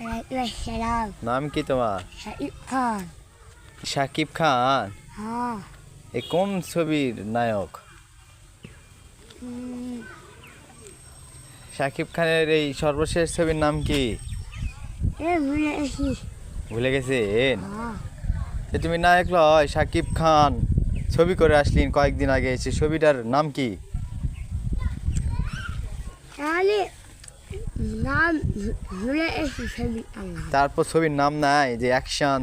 ওয়ালাইকুম নাম কি তোমার? শাকিব খান। শাকিব খান? হ্যাঁ। এ কোন ছবির নায়ক? শাকিব খানের এই সর্বশেষ ছবির নাম কি? ভুলে গেছি। ভুলে গেছেন? হ্যাঁ। যে তুমি নায়ক লয় শাকিব খান ছবি করে আসলেন কয়েকদিন আগে, সে ছবিটার নাম কি? তাহলে নাম ভুলে গেছি ছবি আমার। তারপর ছবির নাম নাই যে অ্যাকশন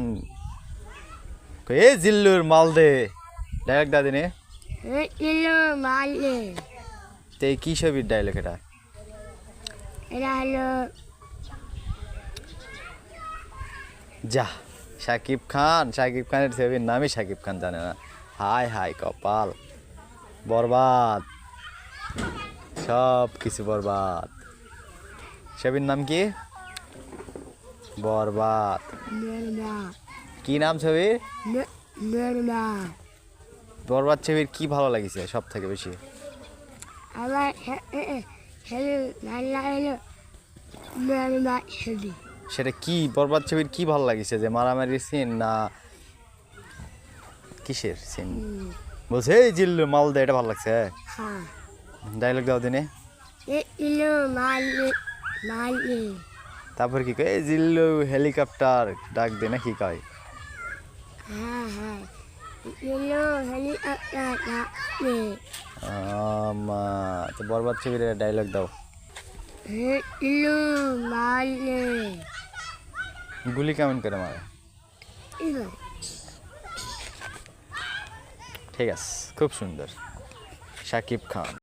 এ জিল্লুর মালদে ডায়লগ দা দিনে এলো মারলে। তো এই কি ছবির ডায়লগ এটা? এটা হলো যা শাকিব খানের ছবির নামই শাকিব খান জানে না। হাই হাই কপাল, বরবাদ, সব কিছু বরবাদ। ছবির নাম কি? বরবাদ। মেরমা কি নাম ছবির? মেরমা। বরবাদ ছবির কি ভালো লাগিছে সব থেকে বেশি? আমার ছবি ভালো লাগলো মেরমা ছবি। সেটা কি বরবাদ ছবির কি ভালো লাগিছে, যে মারামারির সিন না কিসের সিন? বলছে এই জিল্লু মালদে এটা ভালো লাগছে। হ্যাঁ। ডায়লগ দাও দিনে। এলো মারলে মারলে। তারপর কি কয়? এই জিল্লু হেলিকপ্টার ডাক দে না কি কয়? হ্যাঁ হ্যাঁ এলো হেলিকপ্টার ডাকলে। তো বরবাদ ছবির ডায়লগ দাও। এলো মারলে। গুলি কেমন করে মারে? এবার ঠিক আছে, খুব সুন্দর। শাকিব খান।